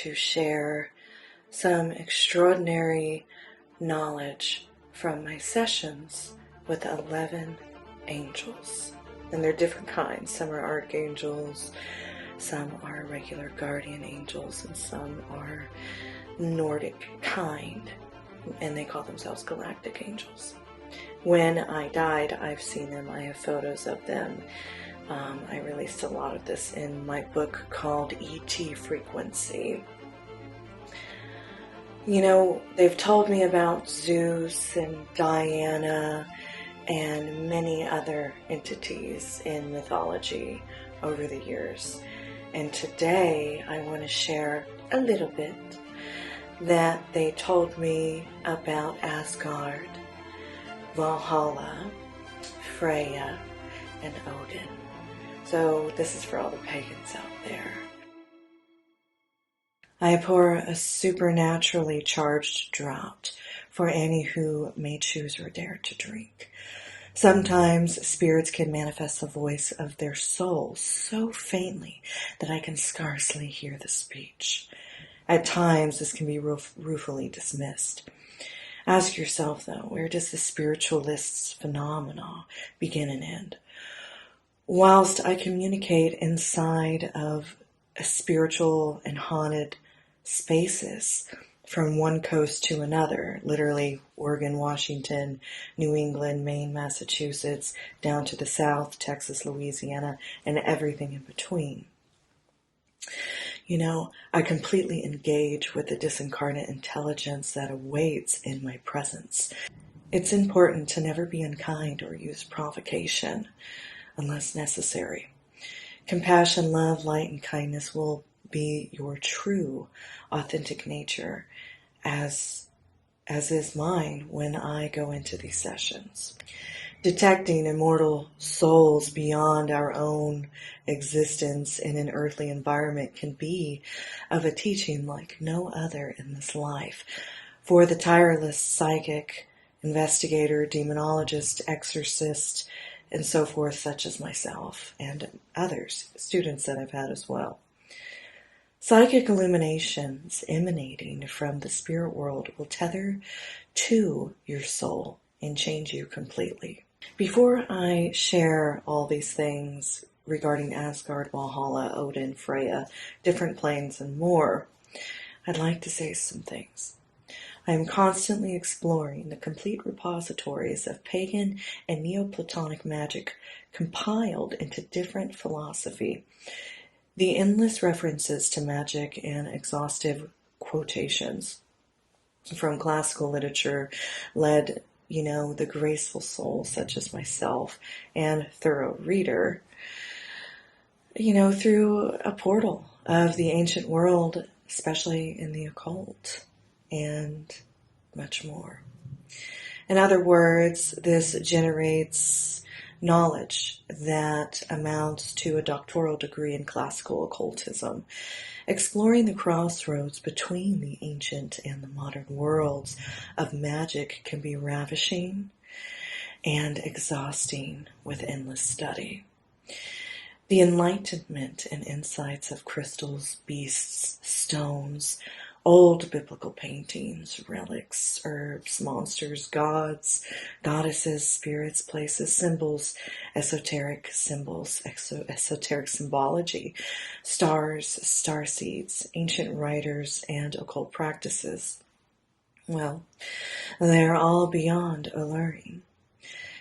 to share some extraordinary knowledge from my sessions with 11 angels. And they're different kinds. Some are archangels, some are regular guardian angels, and some are Nordic kind, and they call themselves galactic angels. When I died, I've seen them. I have photos of them. I released a lot of this in my book called E.T. Frequency. You know, they've told me about Zeus and Diana and many other entities in mythology over the years. And today I want to share a little bit that they told me about Asgard, Valhalla, Freya, and Odin. So this is for all the pagans out there. I pour a supernaturally charged draught for any who may choose or dare to drink. Sometimes spirits can manifest the voice of their soul so faintly that I can scarcely hear the speech. At times, this can be ruefully dismissed. Ask yourself, though, where does the spiritualist's phenomena begin and end? Whilst I communicate inside of spiritual and haunted spaces from one coast to another, literally Oregon, Washington, New England, Maine, Massachusetts, down to the south, Texas, Louisiana, and everything in between. You know, I completely engage with the disincarnate intelligence that awaits in my presence. It's important to never be unkind or use provocation unless necessary. Compassion, love, light, and kindness will be your true, authentic nature, as is mine when I go into these sessions. Detecting immortal souls beyond our own existence in an earthly environment can be of a teaching like no other in this life. For the tireless psychic, investigator, demonologist, exorcist, and so forth, such as myself and others, students that I've had as well. Psychic illuminations emanating from the spirit world will tether to your soul and change you completely. Before I share all these things regarding Asgard, Valhalla, Odin, Freya, different planes, and more, I'd like to say some things. I am constantly exploring the complete repositories of pagan and Neoplatonic magic compiled into different philosophy. The endless references to magic and exhaustive quotations from classical literature led, the graceful soul such as myself and thorough reader, through a portal of the ancient world, especially in the occult, and much more. In other words, this generates knowledge that amounts to a doctoral degree in classical occultism. Exploring the crossroads between the ancient and the modern worlds of magic can be ravishing and exhausting with endless study. The enlightenment and insights of crystals, beasts, stones, old biblical paintings, relics, herbs, monsters, gods, goddesses, spirits, places, symbols, esoteric symbology, stars, starseeds, ancient writers, and occult practices. Well, they're all beyond alluring.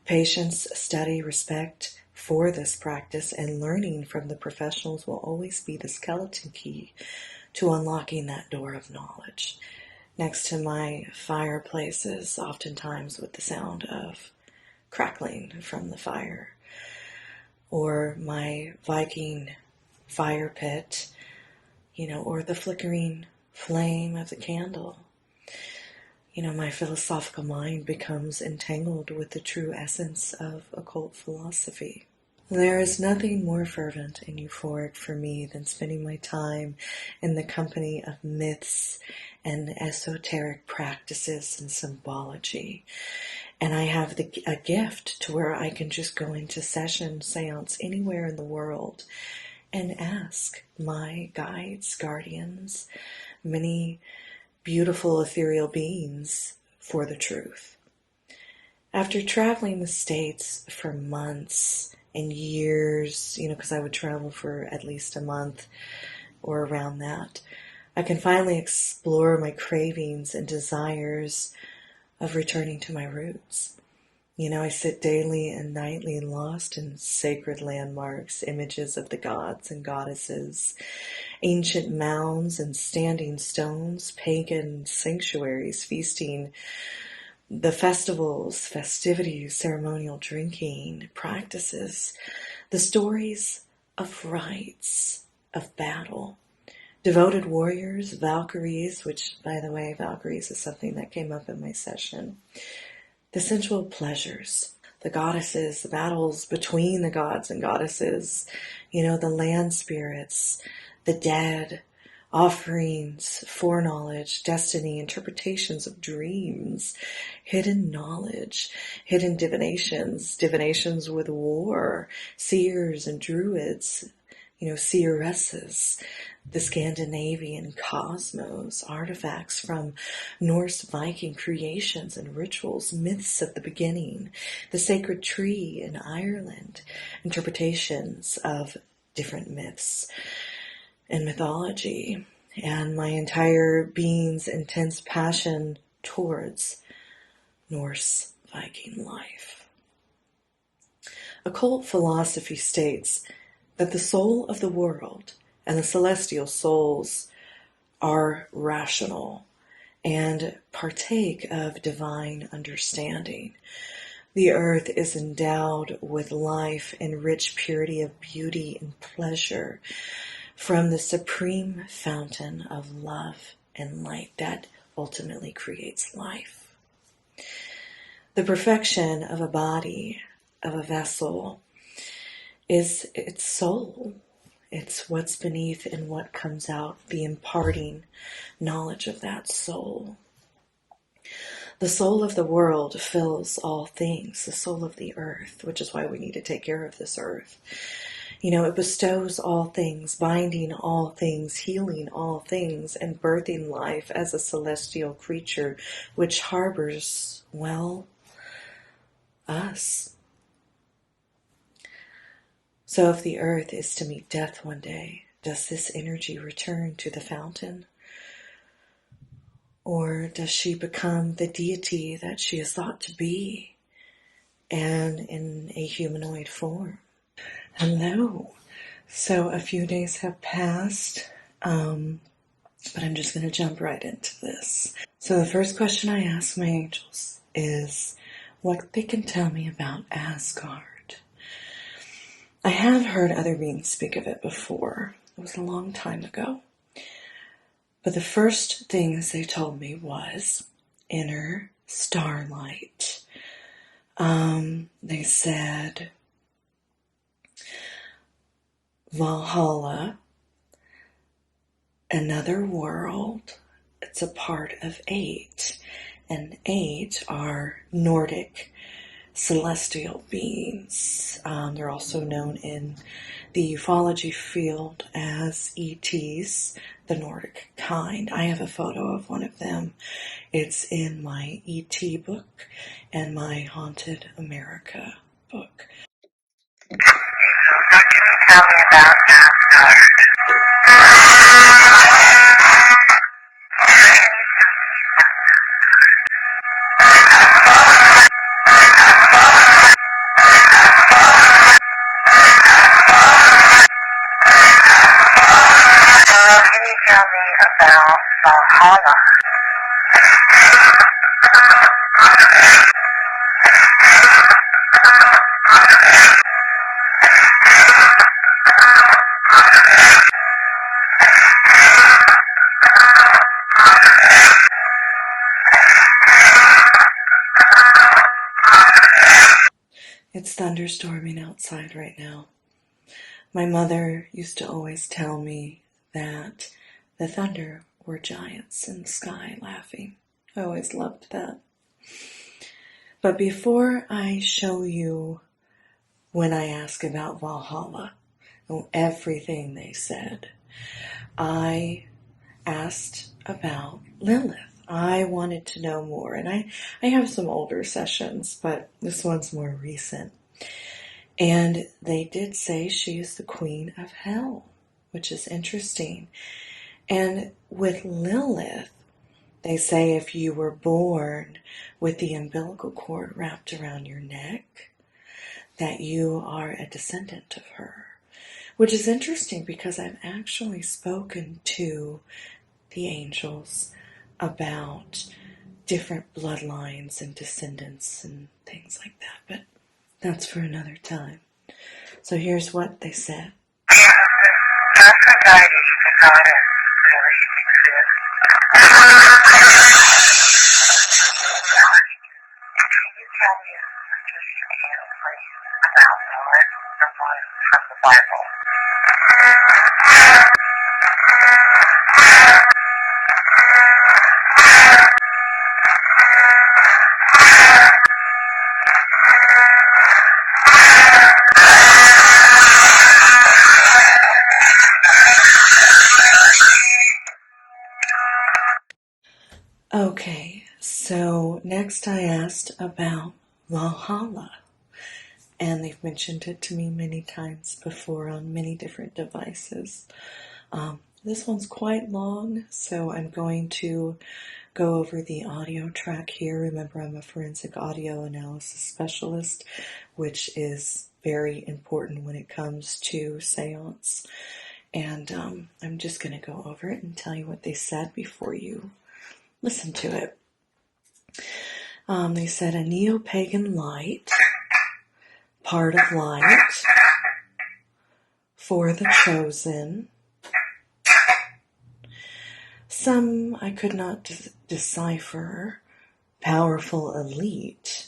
Patience, study, respect for this practice, and learning from the professionals will always be the skeleton key to unlocking that door of knowledge. Next to my fireplaces, oftentimes with the sound of crackling from the fire, or my Viking fire pit, or the flickering flame of the candle. My philosophical mind becomes entangled with the true essence of occult philosophy. There is nothing more fervent and euphoric for me than spending my time in the company of myths and esoteric practices and symbology. And I have a gift to where I can just go into seance anywhere in the world and ask my guides, guardians, many beautiful ethereal beings for the truth. After traveling the States for months and years, because I would travel for at least a month or around that, I can finally explore my cravings and desires of returning to my roots. I sit daily and nightly lost in sacred landmarks, images of the gods and goddesses, ancient mounds and standing stones, pagan sanctuaries, feasting, the festivals, festivities, ceremonial drinking, practices, the stories of rites, of battle, devoted warriors, Valkyries, which, by the way, Valkyries is something that came up in my session, the sensual pleasures, the goddesses, the battles between the gods and goddesses, the land spirits, the dead, offerings, foreknowledge, destiny, interpretations of dreams, hidden knowledge, hidden divinations with war, seers and druids, seeresses, the Scandinavian cosmos, artifacts from Norse Viking creations and rituals, myths of the beginning, the sacred tree in Ireland, interpretations of different myths and mythology, and my entire being's intense passion towards Norse Viking life. Occult philosophy states that the soul of the world and the celestial souls are rational and partake of divine understanding. The earth is endowed with life and rich purity of beauty and pleasure from the supreme fountain of love and light that ultimately creates life. The perfection of a body, of a vessel, is its soul. It's what's beneath and what comes out, the imparting knowledge of that soul. The soul of the world fills all things, the soul of the earth, which is why we need to take care of this earth. It bestows all things, binding all things, healing all things, and birthing life as a celestial creature which harbors, us. So if the earth is to meet death one day, does this energy return to the fountain? Or does she become the deity that she is thought to be, and in a humanoid form? Hello. So a few days have passed, but I'm just going to jump right into this. So the first question I ask my angels is what they can tell me about Asgard. I have heard other beings speak of it before. It was a long time ago. But the first things they told me was inner starlight. They said Valhalla, another world. It's a part of 8. And 8 are Nordic celestial beings. They're also known in the ufology field as ETs, the Nordic kind. I have a photo of one of them. It's in my ET book and my Haunted America book. What can you tell me about Asgard? Can you tell me about Valhalla? It's thunderstorming outside right now. My mother used to always tell me that the thunder were giants in the sky laughing. I always loved that. But before I show you when I ask about Valhalla and everything they said, I asked about Lilith. I wanted to know more, and I have some older sessions, but this one's more recent. And they did say she is the queen of hell, which is interesting. And with Lilith, they say if you were born with the umbilical cord wrapped around your neck, that you are a descendant of her. Which is interesting because I've actually spoken to the angels about different bloodlines and descendants and things like that, but that's for another time. So here's what they said. Aphrodite, the goddess, really exists. Can you tell me as much as you can, please, about Lilith, the one from the Bible? Okay, so next I asked about Valhalla, and they've mentioned it to me many times before on many different devices. This one's quite long, so I'm going to go over the audio track here. Remember, I'm a forensic audio analysis specialist, which is very important when it comes to Seance. And I'm just going to go over it and tell you what they said before you listen to it. They said a neo-pagan light, part of light, for the chosen. Some I could not decipher, powerful elite,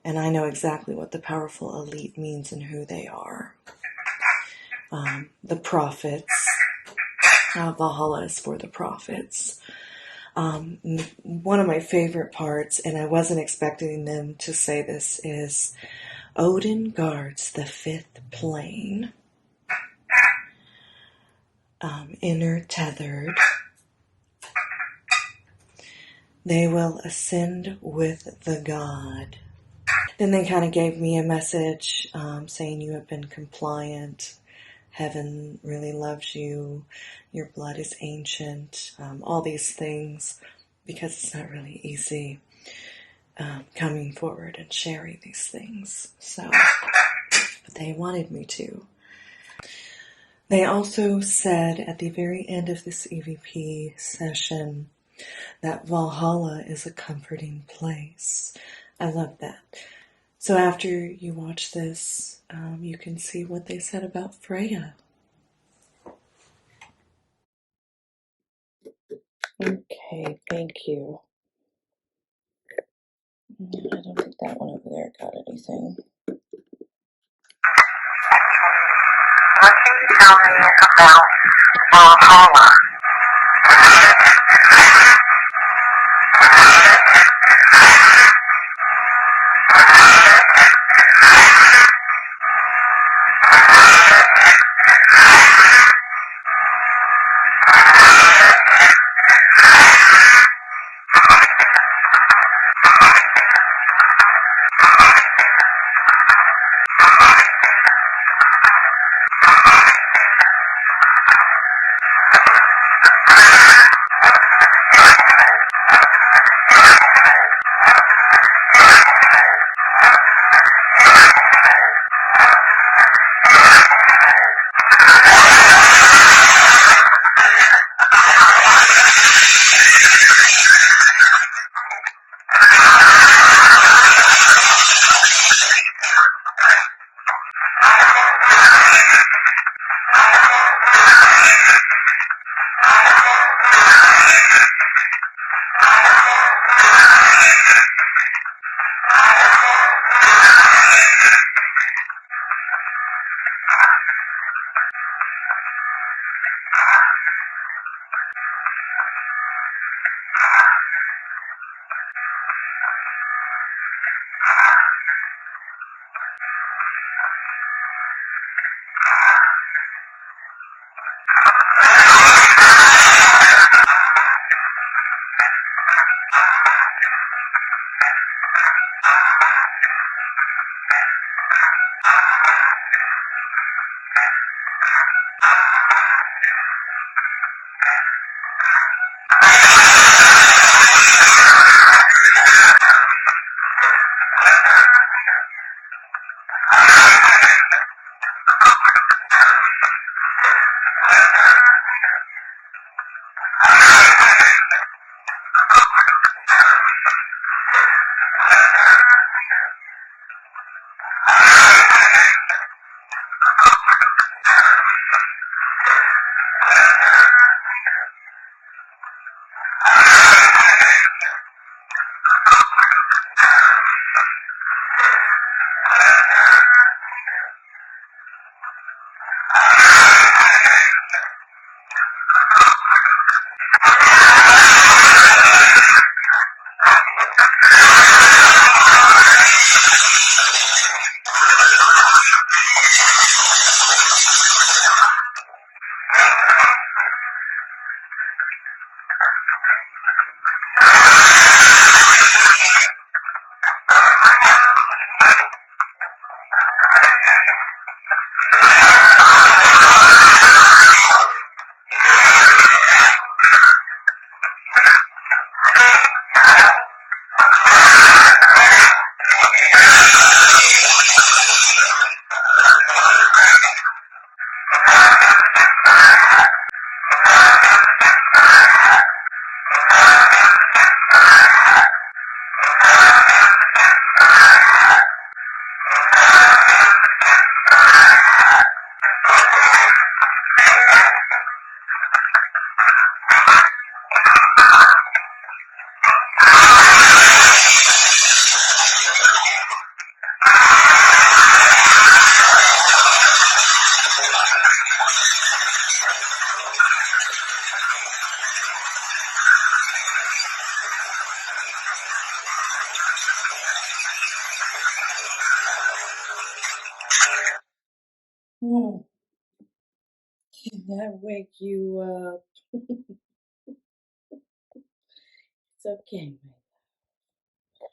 and I know exactly what the powerful elite means and who they are. The prophets, Valhalla is for the prophets. One of my favorite parts, and I wasn't expecting them to say this, is Odin guards the fifth plane, inner tethered. They will ascend with the god. Then they kind of gave me a message saying you have been compliant. Heaven really loves you. Your blood is ancient. All these things, because it's not really easy coming forward and sharing these things. So, but they wanted me to. They also said at the very end of this EVP session that Valhalla is a comforting place. I love that. So after you watch this, you can see what they said about Freya. Okay, thank you. I don't think that one over there got anything. What can you tell me about Valhalla? Can that wake you up? It's okay, my love.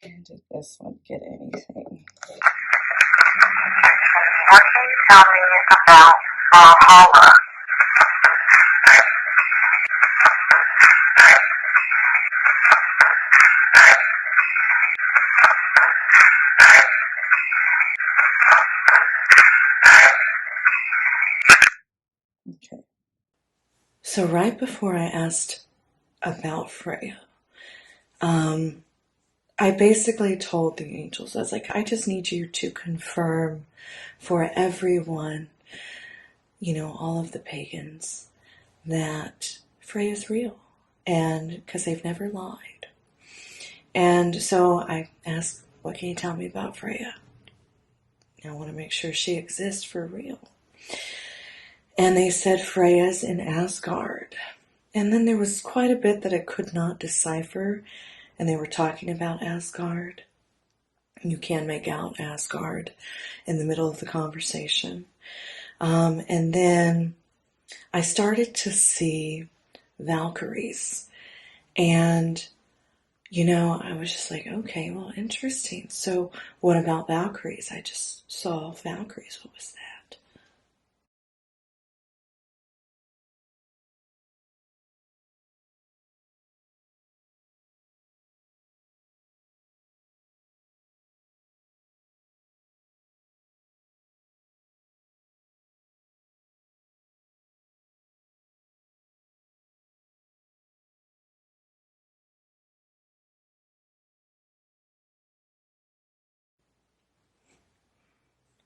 And did this one get anything? What can you tell me about Valhalla? Okay. So right before I asked about Freya, I basically told the angels, I was like, I just need you to confirm for everyone, all of the pagans, that Freya's real. And because they've never lied. And so I asked, what can you tell me about Freya? I want to make sure she exists for real. And they said Freya's in Asgard. And then there was quite a bit that I could not decipher. And they were talking about Asgard. You can make out Asgard in the middle of the conversation. And then I started to see Valkyries. And, I was just like, okay, well, interesting. So what about Valkyries? I just saw Valkyries. What was that?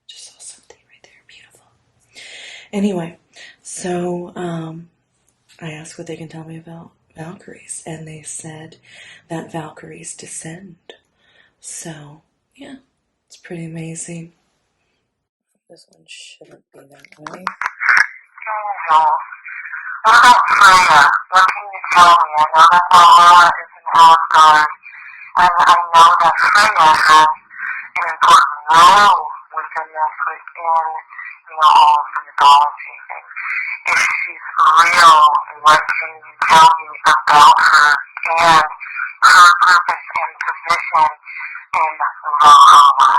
Just saw something right there. Beautiful. Anyway, so I asked what they can tell me about Valkyries, and they said that Valkyries descend. So, yeah, it's pretty amazing. This one shouldn't be that way. Angel, what about Freya? What can you tell me? I know that Valhalla is in Asgard, and I know that Freya has an important role within this, within, all of the mythology. And if she's real, what can you tell me about her and her purpose and position in Valhalla?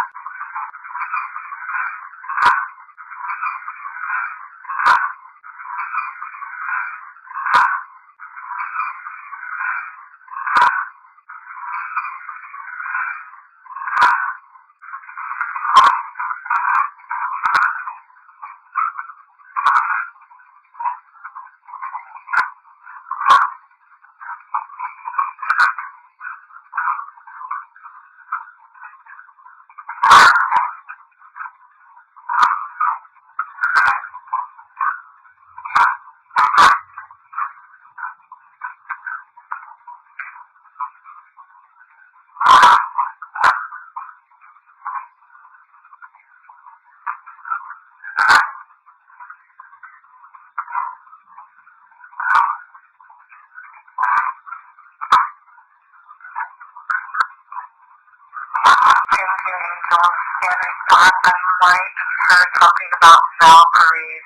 Angels, and I thought I might heard something about Valkyries.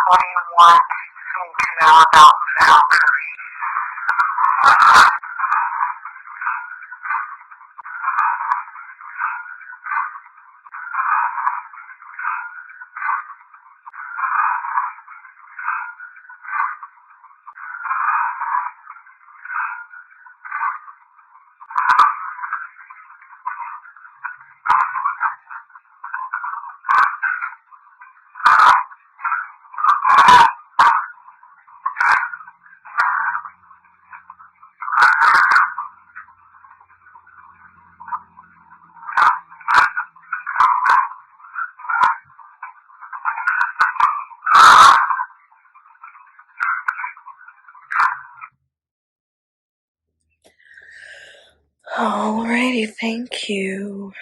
What do you want me to know about Valkyries? Alrighty, thank you.